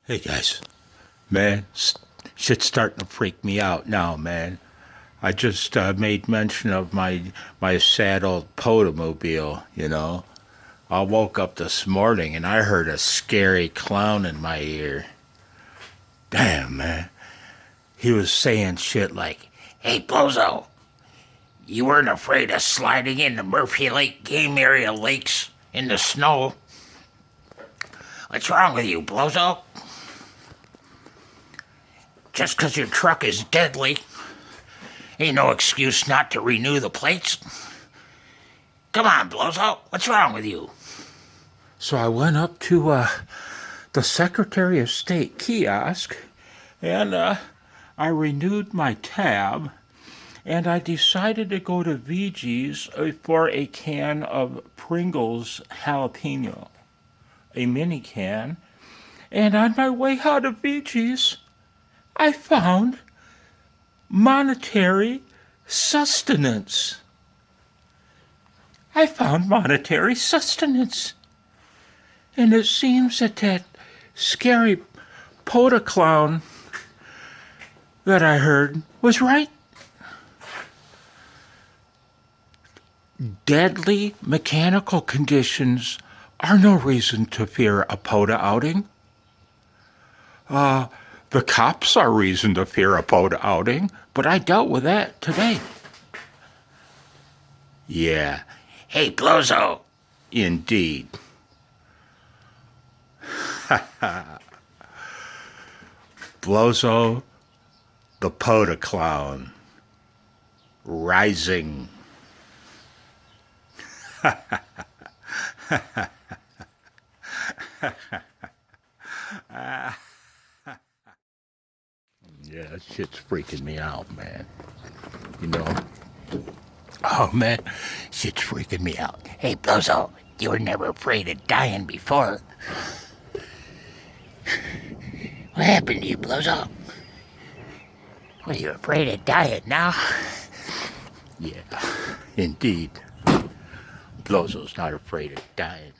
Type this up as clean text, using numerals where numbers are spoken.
Hey guys, man, shit's starting to freak me out now, man. I just made mention of my sad old POTA mobile, you know. I woke up this morning and I heard a scary clown in my ear. Damn, man. He was saying shit like, Hey, Blowzo, you weren't afraid of sliding into Murphy Lake Game Area lakes in the snow? What's wrong with you, Blowzo? Just 'cause your truck is deadly ain't no excuse not to renew the plates. Come on, Blowzo, what's wrong with you? So I went up to the Secretary of State kiosk and I renewed my tab and I decided to go to VG's for a can of Pringles jalapeno, a mini can. And on my way out of VG's, I found monetary sustenance. I found monetary sustenance. And it seems that scary POTA clown that I heard was right. Deadly mechanical conditions are no reason to fear a POTA outing. The cops are reason to fear a POTA outing, but I dealt with that today. Yeah, Hey, Blowzo, indeed. Blowzo, the POTA clown, rising. Yeah, that shit's freaking me out, man. You know? Oh, man, shit's freaking me out. hey, Blowzo, you were never afraid of dying before. What happened to you, Blowzo? What, are you afraid of dying now? Yeah, indeed. Blowzo's not afraid of dying.